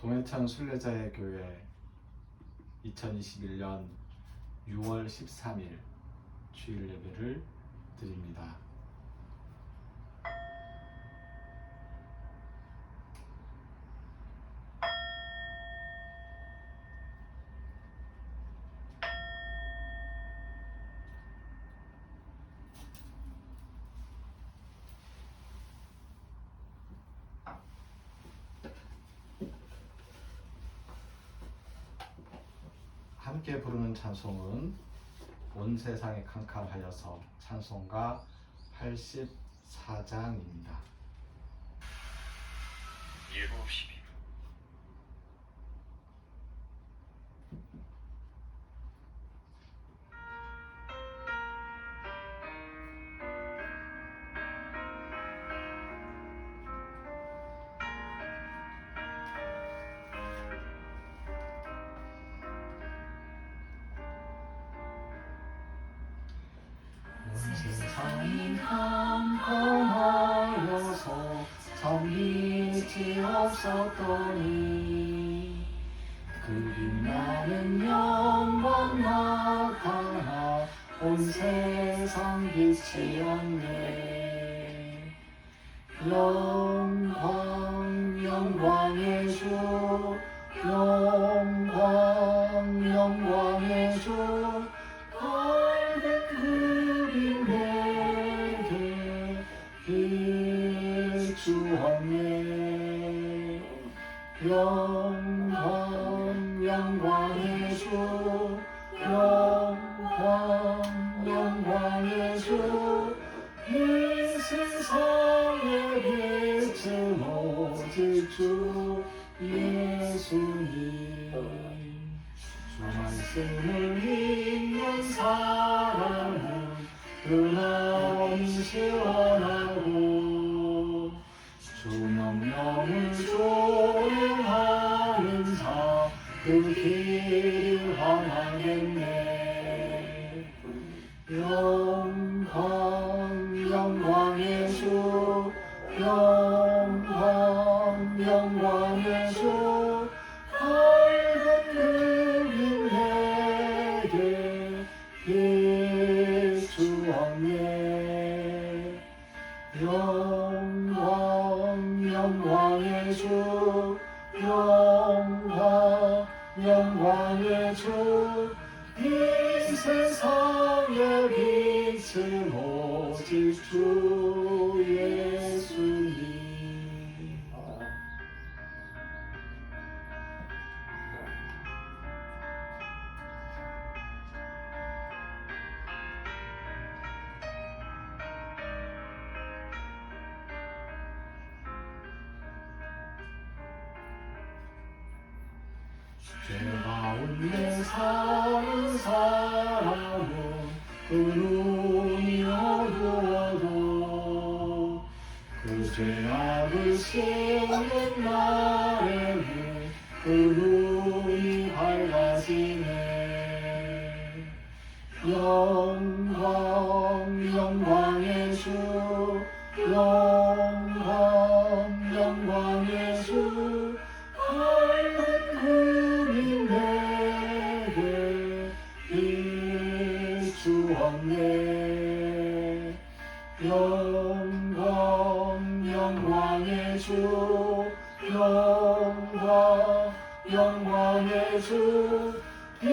동해천 순례자의 교회 2021년 6월 13일 주일 예배를 드립니다. 함께 부르는 찬송은 온 세상에 캄캄하여서 찬송가 84장입니다. 7시 세상이 캄캄하여서 참 빛이 없었더니 그 빛나는 영광 나타나 온 세상 빛이었네. 영광의 주, 영광의 주, 밝은 그림 내게 비추었네. 영광의 주, 영광의 주, 이 세상의 빛은 오직 주 예수님. 주 말씀을 읽는 사람은 그 마음이 시원하고 주 명령을 수행하는 자 그 길을 향하겠네. 영광의 주, 영광의 주, 밝은 그림 내게 비추었네. 영광의 주, 영광의 주, 이 세상의 빛은 오직 주 예수님. 죄 가운데 사는 사람은 그 눈이 어두워도 그 죄악을 씻는 날에는 그 눈이 밝아지네. 영광의 주, 영광의 주, 밝은 그림 내게 비추었네. 영광의 주, 영광의 주, 이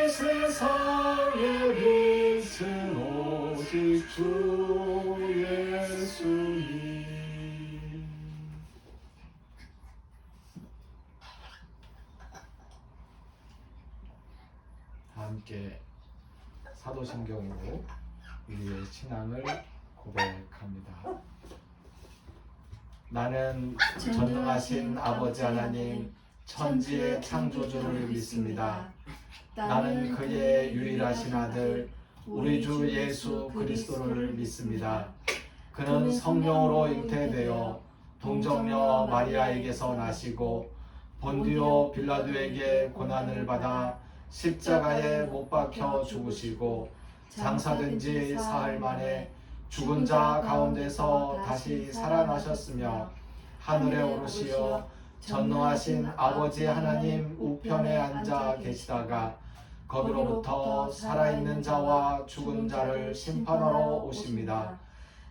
세상의 빛은 오직 주 예수님. 함께 사도신경으로 우리의 신앙을 고백합니다. 나는 전능하신 아버지 하나님, 천지의 창조주를 믿습니다. 나는 그의 유일하신 아들 우리 주 예수 그리스도를 믿습니다. 그는 성령으로 잉태되어 동정녀 마리아에게서 나시고 본디오 빌라도에게 고난을 받아 십자가에 못 박혀 죽으시고 장사된 지 사흘 만에 죽은 자 가운데서 다시 살아나셨으며 하늘에 오르시어 전능하신 아버지 하나님 우편에 앉아 계시다가 거기로부터 살아있는 자와 죽은 자를 심판하러 오십니다.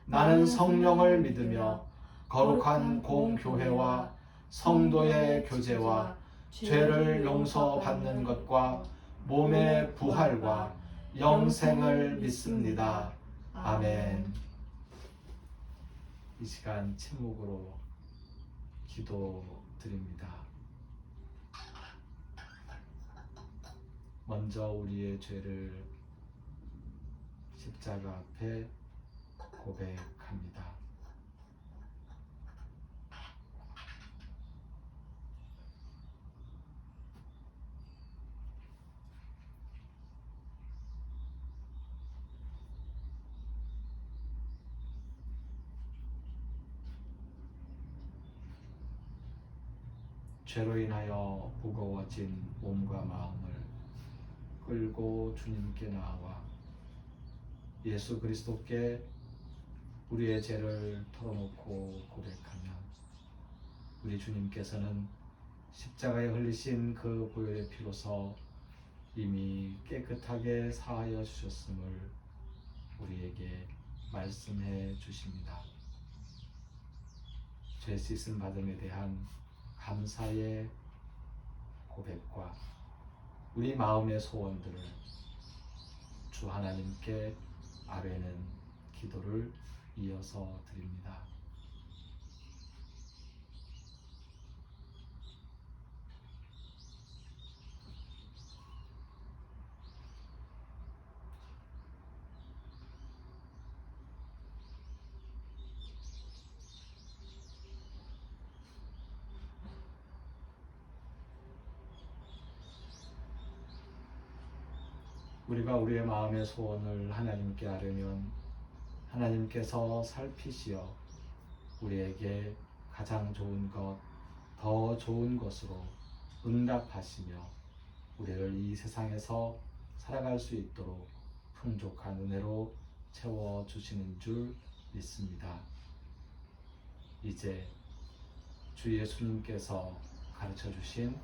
나는 성령을 믿으며 거룩한 공교회와 성도의 교제와 죄를 용서받는 것과 몸의 부활과 영생을 믿습니다. 아멘. 이 시간 침묵으로 기도드립니다. 먼저 우리의 죄를 십자가 앞에 고백합니다. 죄로 인하여 무거워진 몸과 마음을 끌고 주님께 나아와 예수 그리스도께 우리의 죄를 털어놓고 고백하면 우리 주님께서는 십자가에 흘리신 그 보혈의 피로서 이미 깨끗하게 사하여 주셨음을 우리에게 말씀해 주십니다. 죄 씻음 받음에 대한 감사의 고백과 우리 마음의 소원들을 주 하나님께 아뢰는 기도를 이어서 드립니다. 우리가 우리의 마음의 소원을 하나님께 아뢰면 하나님께서 살피시어 우리에게 가장 좋은 것, 더 좋은 것으로 응답하시며 우리를 이 세상에서 살아갈 수 있도록 풍족한 은혜로 채워주시는 줄 믿습니다. 이제 주 예수님께서 가르쳐 주신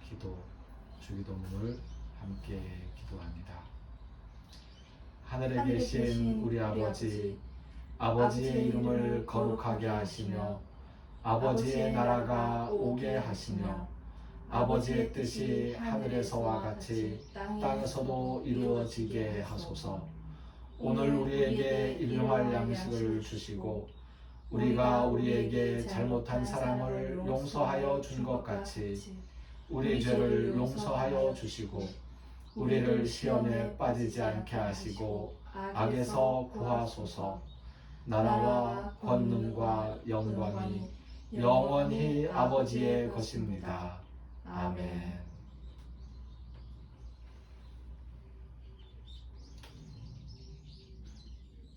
기도, 주기도문을 함께 기도합니다. 하늘에 계신 우리 아버지, 아버지의 이름을 거룩하게 하시며 아버지의 나라가 오게 하시며 아버지의 뜻이 하늘에서와 같이 땅에서도 이루어지게 하소서. 오늘 우리에게 일용할 양식을 주시고 우리가 우리에게 잘못한 사람을 용서하여 준 것 같이 우리 죄를 용서하여 주시고 우리를 시험에 빠지지 않게 하시고 악에서 구하소서. 나라와 권능과 영광이 영원히 아버지의 것입니다. 아멘.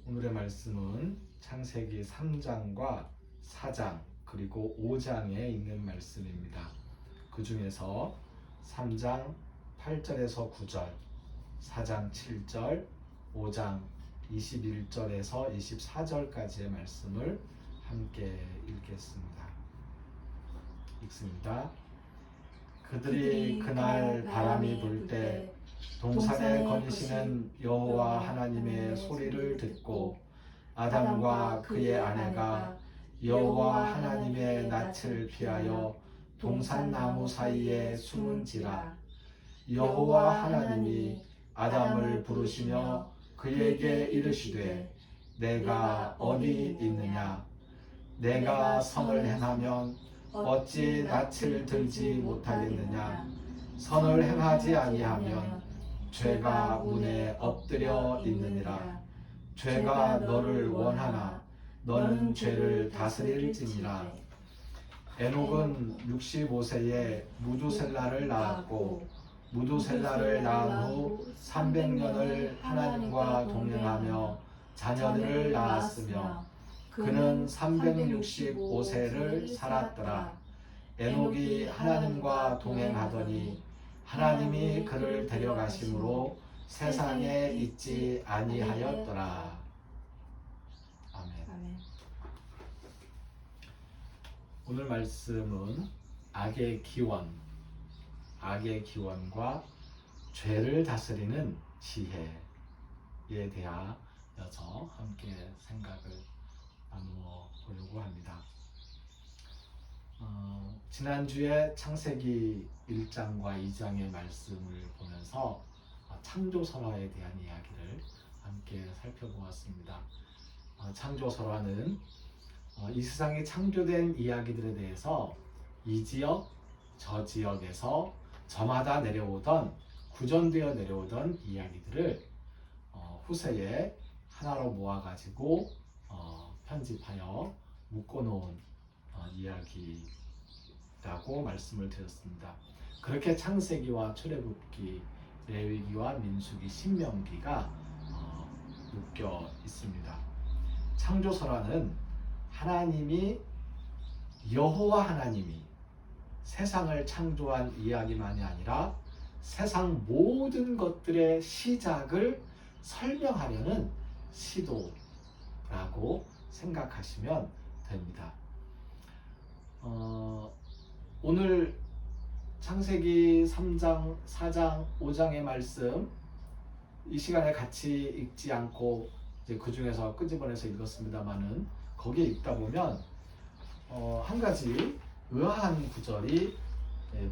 오늘의 말씀은 창세기 3장과 4장 그리고 5장에 있는 말씀입니다. 그 중에서 3장 8절에서 9절, 4장 7절, 5장 21절에서 24절까지의 말씀을 함께 읽습니다. 그들이 그날 바람이 불 때 동산에 거니시는 여호와 하나님의 소리를 듣고 아담과 그의 아내가 여호와 하나님의 낯을 피하여 동산나무 사이에 숨은지라. 여호와 하나님이 아담을 부르시며 그에게 이르시되 내가 어디 있느냐? 내가 선을 행하면 어찌 낯을 들지 못하겠느냐? 선을 행하지 아니하면 죄가 문에 엎드려 있느니라. 죄가 너를 원하나 너는 죄를 다스릴지니라. 에녹은 65세에 무두셀라를 낳았고 무두셀라를 낳은 후 300년을 하나님과 동행하며 자녀들을 낳았으며 그는 365세를 살았더라. 에녹이 하나님과 동행하더니 하나님이 그를 데려가심으로 세상에 있지 아니하였더라. 아멘. 오늘 말씀은 악의 기원과 죄를 다스리는 지혜에 대하여서 함께 생각을 나누어 보려고 합니다. 지난주에 창세기 1장과 2장의 말씀을 보면서 창조설화에 대한 이야기를 함께 살펴보았습니다. 창조설화는 이 세상이 창조된 이야기들에 대해서 이 지역, 저 지역에서 저마다 구전되어 내려오던 이야기들을 후세에 하나로 모아가지고 편집하여 묶어놓은 이야기라고 말씀을 드렸습니다. 그렇게 창세기와 출애굽기, 레위기와 민수기, 신명기가 묶여 있습니다. 창조설화는 여호와 하나님이 세상을 창조한 이야기만이 아니라 세상 모든 것들의 시작을 설명하려는 시도라고 생각하시면 됩니다. 오늘 창세기 3장, 4장, 5장의 말씀 이 시간에 같이 읽지 않고 이제 그 중에서 끄집어내서 읽었습니다만은 거기에 읽다 보면 한 가지 의아한 구절이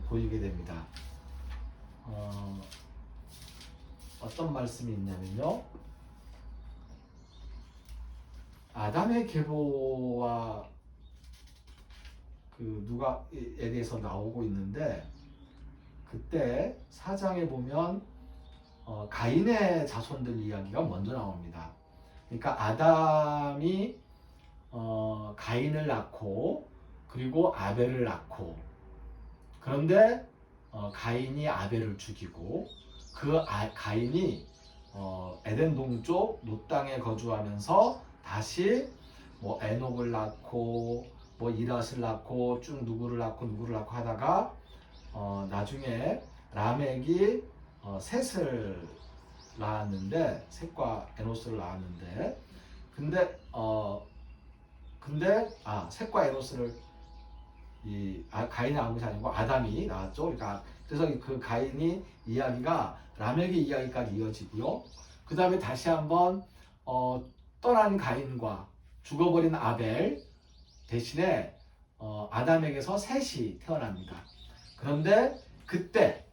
보이게 됩니다. 어떤 말씀이 있냐면요. 아담의 계보와 누가에 대해서 나오고 있는데 그때 4장에 보면 가인의 자손들 이야기가 먼저 나옵니다. 그러니까 아담이 가인을 낳고 그리고 아벨을 낳고 그런데 가인이 아벨을 죽이고 가인이 에덴 동쪽 롯 땅에 거주하면서 다시 에녹을 낳고 이랏을 낳고 쭉 누구를 낳고 하다가 나중에 라멕이 셋을 낳았는데 셋과 에노스를 낳았는데 근데 셋과 에노스를 가인이 낳은 것이 아니고 아담이 낳았죠. 그러니까 그래서 그 가인이 이야기가 라멕의 이야기까지 이어지고요. 그 다음에 다시 한번 떠난 가인과 죽어버린 아벨 대신에 아담에게서 셋이 태어납니다. 그런데 그때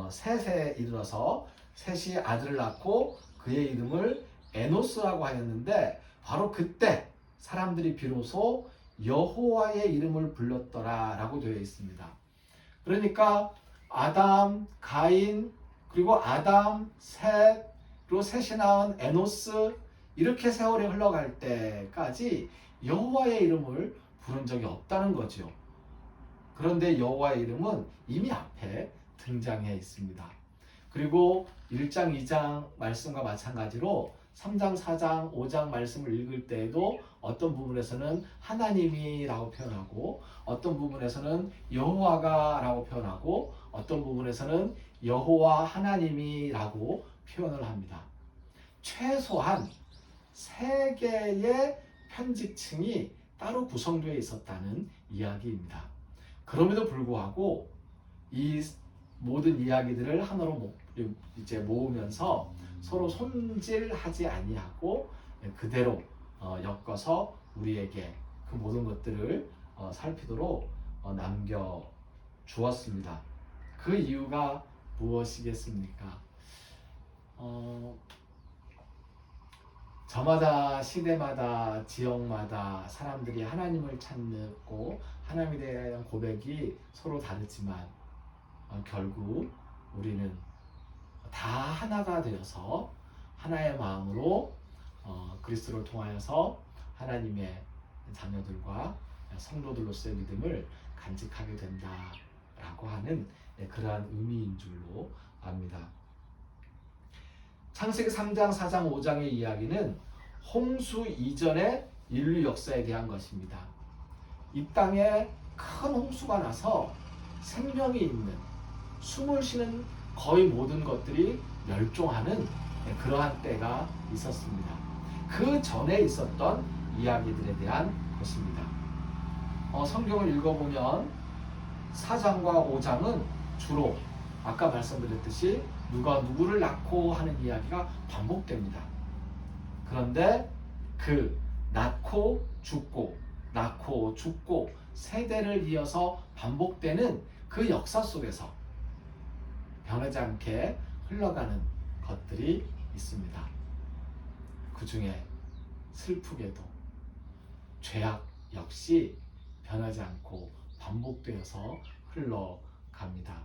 셋에 이르러서 셋이 아들을 낳고 그의 이름을 에노스라고 하였는데 바로 그때 사람들이 비로소 여호와의 이름을 불렀더라 라고 되어 있습니다. 그러니까 아담, 가인, 그리고 아담, 셋, 그리고 셋이 낳은 에노스 이렇게 세월이 흘러갈 때까지 여호와의 이름을 부른 적이 없다는 거죠. 그런데 여호와의 이름은 이미 앞에 등장해 있습니다. 그리고 1장, 2장 말씀과 마찬가지로 3장, 4장, 5장 말씀을 읽을 때에도 어떤 부분에서는 하나님이라고 표현하고 어떤 부분에서는 여호와가 라고 표현하고 어떤 부분에서는 여호와 하나님이라고 표현을 합니다. 최소한 3개의 편집층이 따로 구성되어 있었다는 이야기입니다. 그럼에도 불구하고 이 모든 이야기들을 하나로 이제 모으면서 서로 손질하지 아니하고 그대로 엮어서 우리에게 그 모든 것들을 살피도록 남겨 주었습니다. 그 이유가 무엇이겠습니까? 저마다 시대마다 지역마다 사람들이 하나님을 찾고 하나님에 대한 고백이 서로 다르지만 결국 우리는 다 하나가 되어서 하나의 마음으로 그리스도를 통하여서 하나님의 자녀들과 성도들로서의 믿음을 간직하게 된다라고 하는 그러한 의미인 줄로 압니다. 창세기 3장, 4장, 5장의 이야기는 홍수 이전의 인류 역사에 대한 것입니다. 이 땅에 큰 홍수가 나서 생명이 있는 숨을 쉬는 거의 모든 것들이 멸종하는 그러한 때가 있었습니다. 그 전에 있었던 이야기들에 대한 것입니다. 성경을 읽어보면 4장과 5장은 주로 아까 말씀드렸듯이 누가 누구를 낳고 하는 이야기가 반복됩니다. 그런데 그 낳고 죽고 낳고 죽고 세대를 이어서 반복되는 그 역사 속에서 변하지 않게 흘러가는 것들이 있습니다. 그 중에 슬프게도 죄악 역시 변하지 않고 반복되어서 흘러갑니다.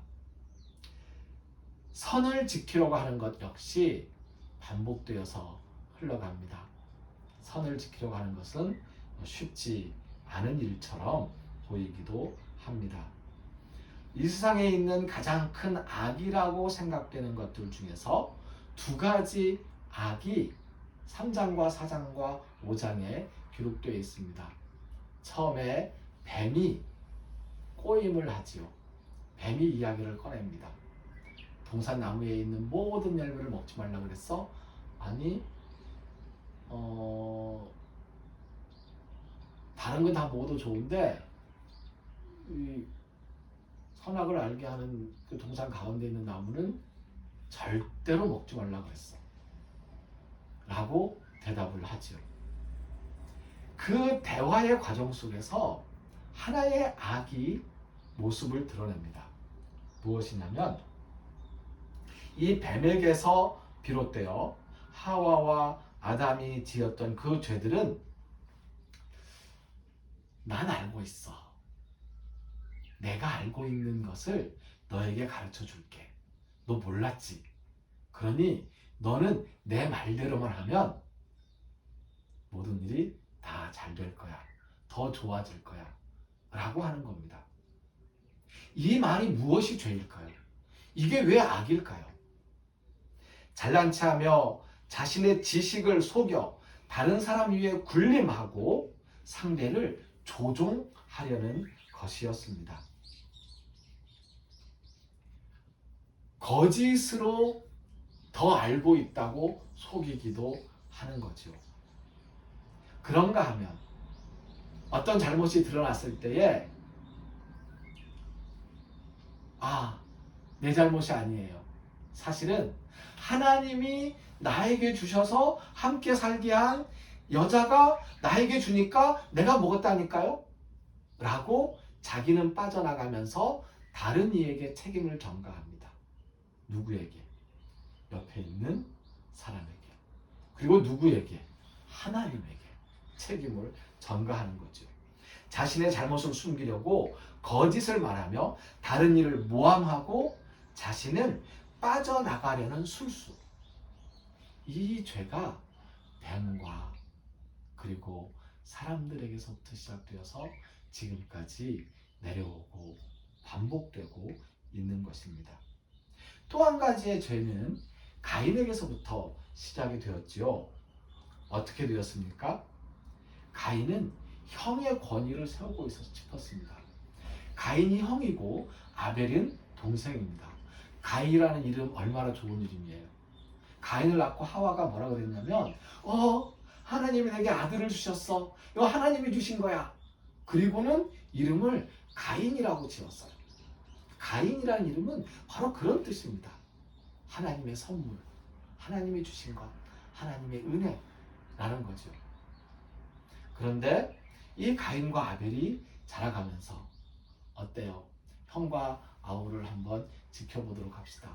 선을 지키려고 하는 것 역시 반복되어서 흘러갑니다. 선을 지키려고 하는 것은 쉽지 않은 일처럼 보이기도 합니다. 이 세상에 있는 가장 큰 악이라고 생각되는 것들 중에서 두 가지 악이 3장과 4장과 5장에 기록되어 있습니다. 처음에 뱀이 꼬임을 하지요. 뱀이 이야기를 꺼냅니다. 동산나무에 있는 모든 열매를 먹지 말라고 그랬어? 아니, 다른 건 다 먹어도 좋은데 이 선악을 알게 하는 그 동산 가운데 있는 나무는 절대로 먹지 말라고 그랬어. 라고 대답을 하지요. 그 대화의 과정 속에서 하나의 악이 모습을 드러냅니다. 무엇이냐면 이 뱀에게서 비롯되어 하와와 아담이 지었던 그 죄들은 난 알고 있어. 내가 알고 있는 것을 너에게 가르쳐 줄게. 너 몰랐지? 그러니 너는 내 말대로만 하면 모든 일이 다 잘 될 거야. 더 좋아질 거야. 라고 하는 겁니다. 이 말이 무엇이 죄일까요? 이게 왜 악일까요? 잘난 체하며 자신의 지식을 속여 다른 사람 위에 군림하고 상대를 조종하려는 것이었습니다. 거짓으로 더 알고 있다고 속이기도 하는 거죠. 그런가 하면 어떤 잘못이 드러났을 때에 내 잘못이 아니에요. 사실은 하나님이 나에게 주셔서 함께 살게 한 여자가 나에게 주니까 내가 먹었다니까요? 라고 자기는 빠져나가면서 다른 이에게 책임을 전가합니다. 누구에게? 옆에 있는 사람에게. 그리고 누구에게? 하나님에게 책임을 전가하는 거죠. 자신의 잘못을 숨기려고 거짓을 말하며 다른 일을 모함하고 자신은 빠져나가려는 술수. 이 죄가 뱀과 그리고 사람들에게서부터 시작되어서 지금까지 내려오고 반복되고 있는 것입니다. 또 한 가지의 죄는 가인에게서부터 시작이 되었지요. 어떻게 되었습니까? 가인은 형의 권위를 세우고 있어서 짚었습니다. 가인이 형이고 아벨은 동생입니다. 가인이라는 이름 얼마나 좋은 이름이에요. 가인을 낳고 하와가 뭐라 그랬냐면 하나님이 내게 아들을 주셨어. 이거 하나님이 주신 거야. 그리고는 이름을 가인이라고 지었어요. 가인이라는 이름은 바로 그런 뜻입니다. 하나님의 선물, 하나님이 주신 것, 하나님의 은혜라는 거죠. 그런데 이 가인과 아벨이 자라가면서 어때요? 형과 아우를 한번 지켜보도록 합시다.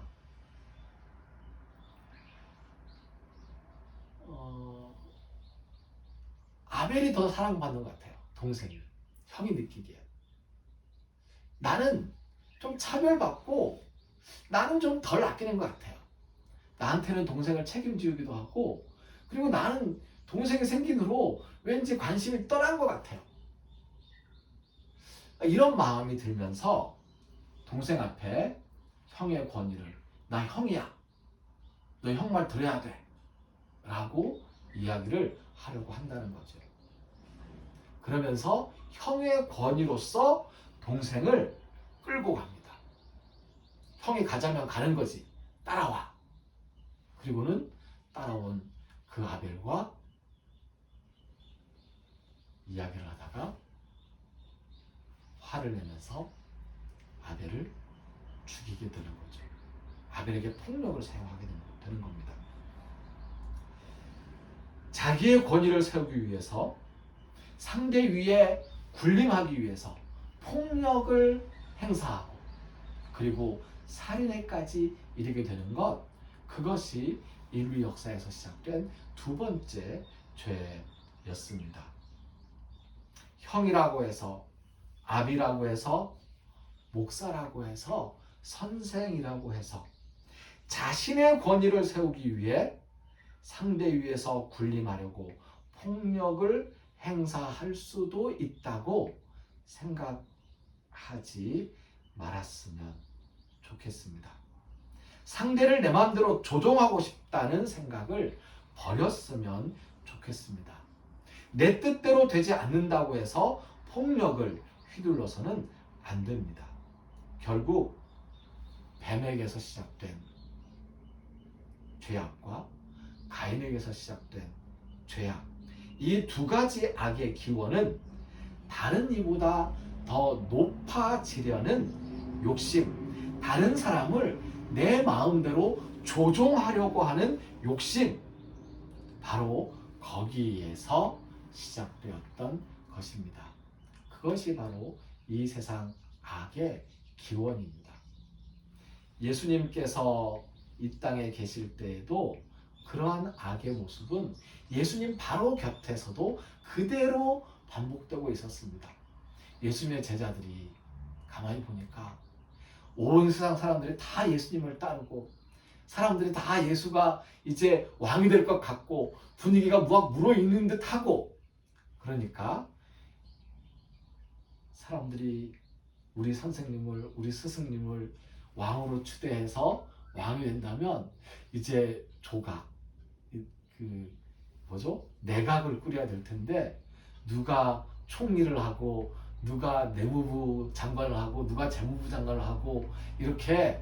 아벨이 더 사랑받는 것 같아요. 동생이. 형이 느끼기에. 나는 좀 차별받고 나는 좀 덜 아끼는 것 같아요. 나한테는 동생을 책임지기도 하고 그리고 나는 동생이 생긴 후로 왠지 관심이 떠난 것 같아요. 이런 마음이 들면서 동생 앞에 형의 권위를 나 형이야. 너 형 말 들어야 돼. 라고 이야기를 하려고 한다는 거죠. 그러면서 형의 권위로서 동생을 끌고 갑니다. 형이 가자면 가는 거지. 따라와. 그리고는 따라온 그 아벨과 이야기를 하다가 화를 내면서 아벨을 죽이게 되는 거죠. 아벨에게 폭력을 사용하게 되는 겁니다. 자기의 권위를 세우기 위해서, 상대 위에 군림하기 위해서 폭력을 행사하고 그리고 살인에까지 이르게 되는 것, 그것이 인류 역사에서 시작된 두 번째 죄였습니다. 형이라고 해서, 아비라고 해서, 목사라고 해서, 선생이라고 해서 자신의 권위를 세우기 위해 상대 위에서 군림하려고 폭력을 행사할 수도 있다고 생각하지 말았으면 좋겠습니다. 상대를 내 마음대로 조종하고 싶다는 생각을 버렸으면 좋겠습니다. 내 뜻대로 되지 않는다고 해서 폭력을 휘둘러서는 안 됩니다. 결국 뱀에게서 시작된 죄악과 가인에게서 시작된 죄악, 이 두 가지 악의 기원은 다른 이보다 더 높아지려는 욕심, 다른 사람을 내 마음대로 조종하려고 하는 욕심, 바로 거기에서 시작되었던 것입니다. 그것이 바로 이 세상 악의 기원입니다. 예수님께서 이 땅에 계실 때에도 그러한 악의 모습은 예수님 바로 곁에서도 그대로 반복되고 있었습니다. 예수님의 제자들이 가만히 보니까 온 세상 사람들이 다 예수님을 따르고, 사람들이 다 예수가 이제 왕이 될 것 같고, 분위기가 막 물어있는 듯 하고, 그러니까 사람들이 우리 선생님을, 우리 스승님을 왕으로 추대해서 왕이 된다면 이제 조각, 내각을 꾸려야 될 텐데, 누가 총리를 하고, 누가 내무부 장관을 하고, 누가 재무부 장관을 하고, 이렇게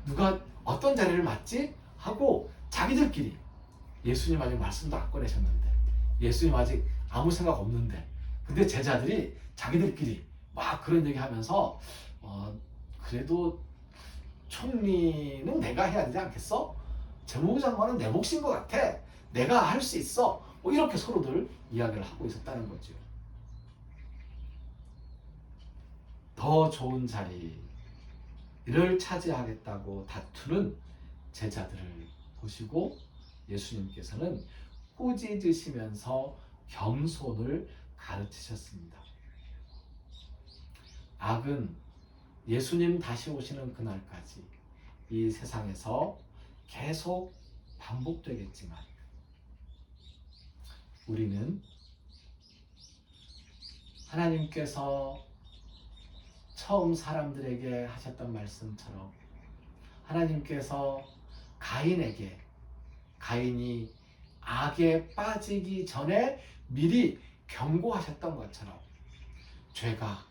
누가 어떤 자리를 맡지? 하고 자기들끼리, 예수님 아직 말씀도 안 꺼내셨는데, 예수님 아직 아무 생각 없는데, 근데 제자들이 자기들끼리 막 그런 얘기 하면서 그래도 총리는 내가 해야 되지 않겠어? 재무부 장관은 내 몫인 것 같아. 내가 할 수 있어. 뭐 이렇게 서로들 이야기를 하고 있었다는 거죠. 더 좋은 자리를 차지하겠다고 다투는 제자들을 보시고 예수님께서는 꾸짖으시면서 겸손을 가르치셨습니다. 악은 예수님 다시 오시는 그날까지 이 세상에서 계속 반복되겠지만, 우리는 하나님께서 처음 사람들에게 하셨던 말씀처럼, 하나님께서 가인에게, 가인이 악에 빠지기 전에 미리 경고하셨던 것처럼, 죄가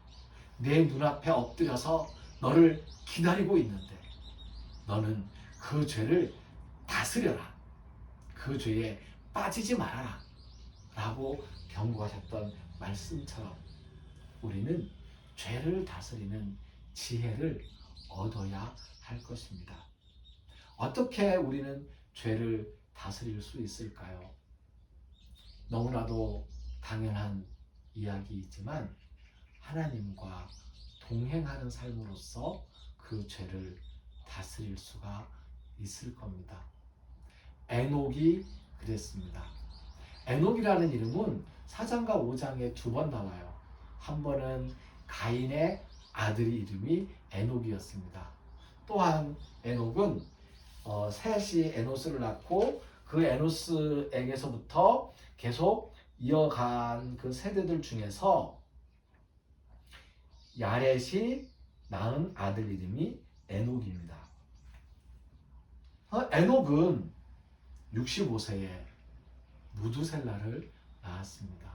내 눈앞에 엎드려서 너를 기다리고 있는데 너는 그 죄를 다스려라, 그 죄에 빠지지 말아라 라고 경고하셨던 말씀처럼, 우리는 죄를 다스리는 지혜를 얻어야 할 것입니다. 어떻게 우리는 죄를 다스릴 수 있을까요? 너무나도 당연한 이야기이지만 하나님과 동행하는 삶으로서 그 죄를 다스릴 수가 있을 겁니다. 에녹이 그랬습니다. 에녹이라는 이름은 4장과 5장에 2번 나와요. 한 번은 가인의 아들의 이름이 에녹이었습니다. 또한 에녹은 셋이 에노스를 낳고 그 에노스에게서부터 계속 이어간 그 세대들 중에서 야렛이 낳은 아들 이름이 에녹입니다. 에녹은 65세에 무두셀라를 낳았습니다.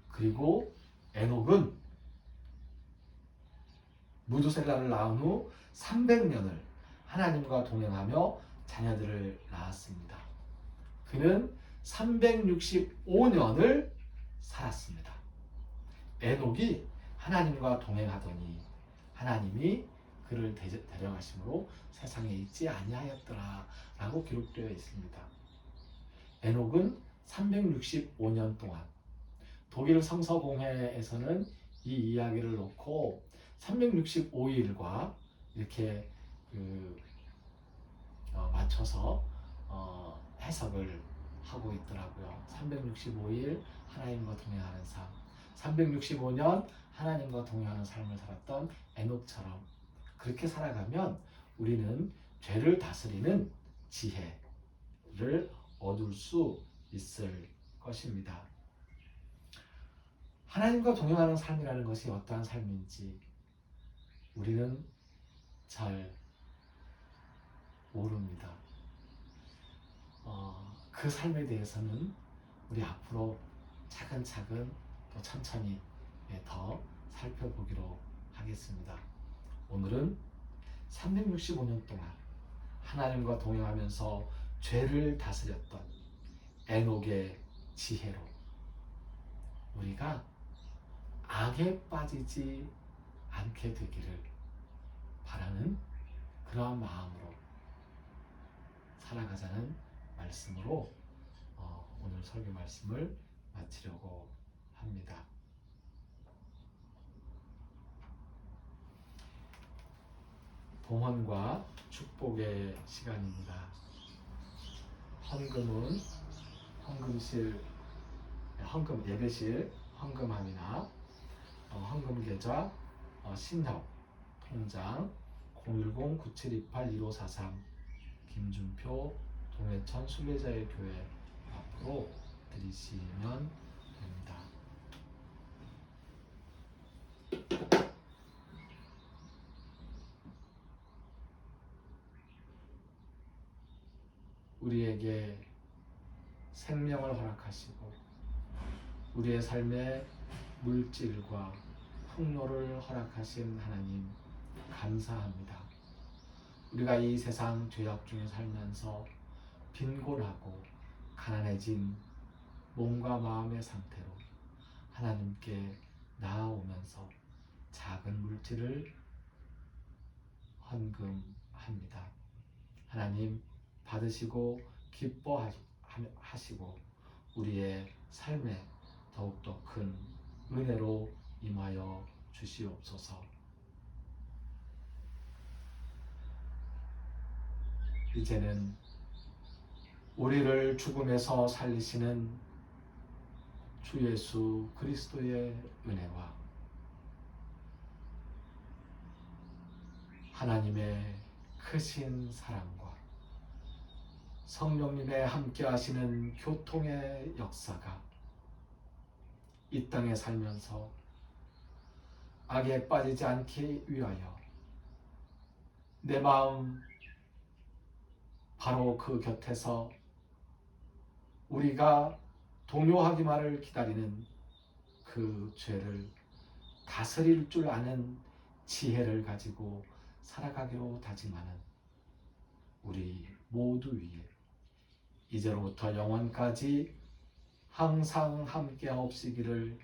그리고 에녹은 무두셀라를 낳은 후 300년을 하나님과 동행하며 자녀들을 낳았습니다. 그는 365년을 살았습니다. 에녹이 하나님과 동행하더니 하나님이 그를 데려가심으로 세상에 있지 아니하였더라 라고 기록되어 있습니다. 에녹은 365년 동안 독일 성서공회에서는 이 이야기를 놓고 365일과 이렇게 맞춰서 해석을 하고 있더라고요. 365일 하나님과 동행하는 삶, 365년 하나님과 동행하는 삶을 살았던 에녹처럼 그렇게 살아가면 우리는 죄를 다스리는 지혜를 얻을 수 있을 것입니다. 하나님과 동행하는 삶이라는 것이 어떠한 삶인지 우리는 잘 모릅니다. 그 삶에 대해서는 우리 앞으로 차근차근 또 천천히 더 살펴보기로 하겠습니다. 오늘은 365년 동안 하나님과 동행하면서 죄를 다스렸던 에녹의 지혜로 우리가 악에 빠지지 않게 되기를 바라는 그러한 마음으로 살아가자는 말씀으로 오늘 설교 말씀을 마치려고 합니다. 봉헌과 축복의 시간입니다. 헌금은 예배실 헌금함이나 헌금 계좌 신협 통장 010-9728-1543 김준표 동해천 순례자의 교회 앞으로 드리시면 됩니다. 우리에게 생명을 허락하시고 우리의 삶에 물질과 풍요를 허락하신 하나님 감사합니다. 우리가 이 세상 죄악 중에 살면서 빈곤하고 가난해진 몸과 마음의 상태로 하나님께 나아오면서 작은 물질을 헌금합니다. 하나님 받으시고 기뻐하시고 우리의 삶에 더욱더 큰 은혜로 임하여 주시옵소서. 이제는 우리를 죽음에서 살리시는 주 예수 그리스도의 은혜와 하나님의 크신 사랑과 성령님의 함께 하시는 교통의 역사가 이 땅에 살면서 악에 빠지지 않기 위하여 내 마음 바로 그 곁에서 우리가 동요하기만을 기다리는 그 죄를 다스릴 줄 아는 지혜를 가지고 살아가기로 다짐하는 우리 모두 위에 이제로부터 영원까지 항상 함께 하옵시기를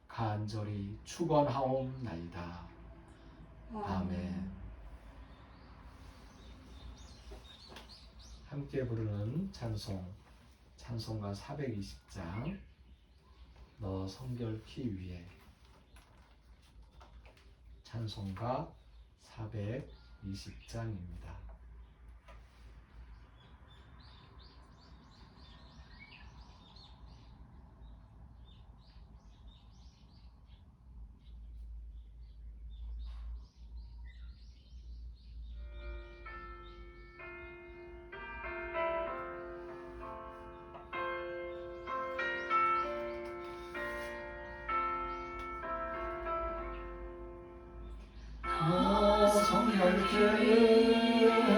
간절히 축원하옵나이다. 아멘. 함께 부르는 찬송가 420장 너 성결키 위에 찬송가 420장입니다. 성결케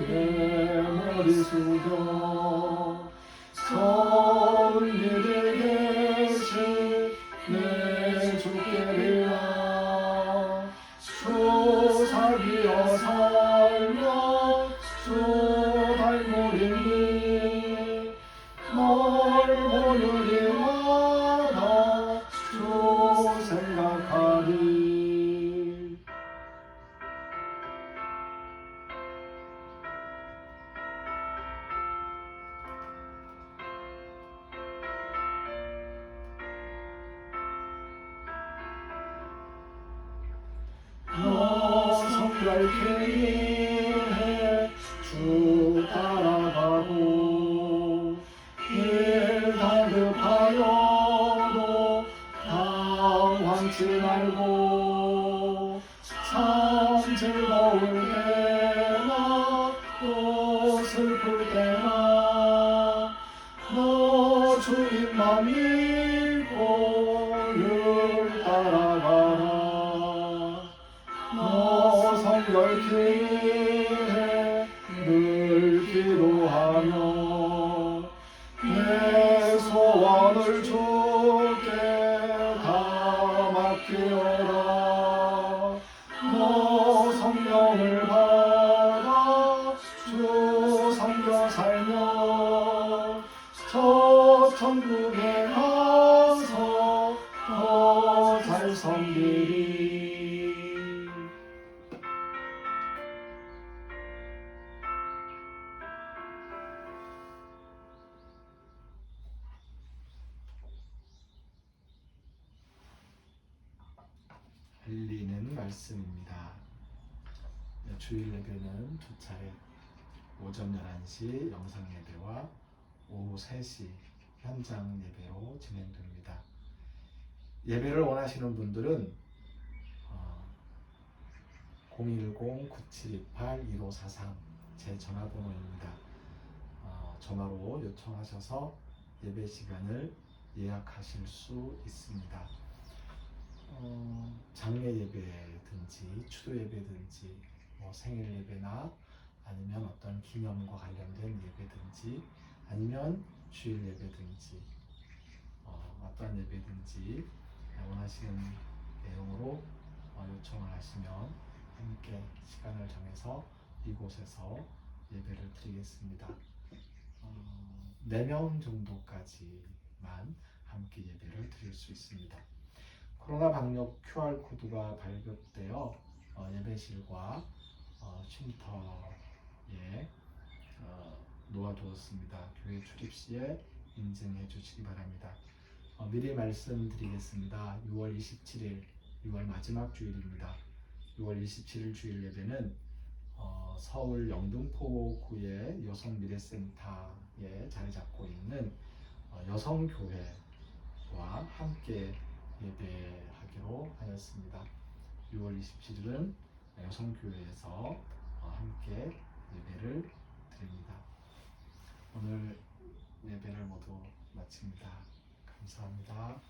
내 머리 숙여 선 믿을 계신 내 주께 빌라 주 사귀어 살며 주 닮으리니 널 보는 이마다 주 생각하리. 너 성결케 해 주 따라가고 일 다급하여도 당황치 말고 참 즐거울 때나 또 슬플 때나 너 주님만 믿고 늘 따라가라. 너 성결케 해 늘 기도하며 내 소원을 주께 다 맡기어라. 너 성령을 받아 주 섬겨 살며 저 천국에 가서 더 잘 섬기리. 알리는 말씀입니다. 주일 예배는 두 차례 오전 11시 영상 예배와 오후 3시 현장 예배로 진행됩니다. 예배를 원하시는 분들은 010-9728-1543 제 전화번호입니다. 전화로 요청하셔서 예배 시간을 예약하실 수 있습니다. 장례 예배든지 추도 예배든지 생일 예배나 아니면 어떤 기념과 관련된 예배든지 아니면 주일 예배든지 어떤 예배든지 원하시는 내용으로 요청을 하시면 함께 시간을 정해서 이곳에서 예배를 드리겠습니다. 4명 정도까지만 함께 예배를 드릴 수 있습니다. 코로나 방역 QR코드가 발급되어 예배실과 쉼터에 놓아두었습니다. 교회 출입 시에 인증해 주시기 바랍니다. 미리 말씀드리겠습니다. 6월 27일, 6월 마지막 주일입니다. 6월 27일 주일 예배는 서울 영등포구의 여성미래센터에 자리 잡고 있는 여성교회와 함께 예배하기로 하였습니다. 6월 27일은 여성교회에서 함께 예배를 드립니다. 오늘 예배를 모두 마칩니다. 감사합니다.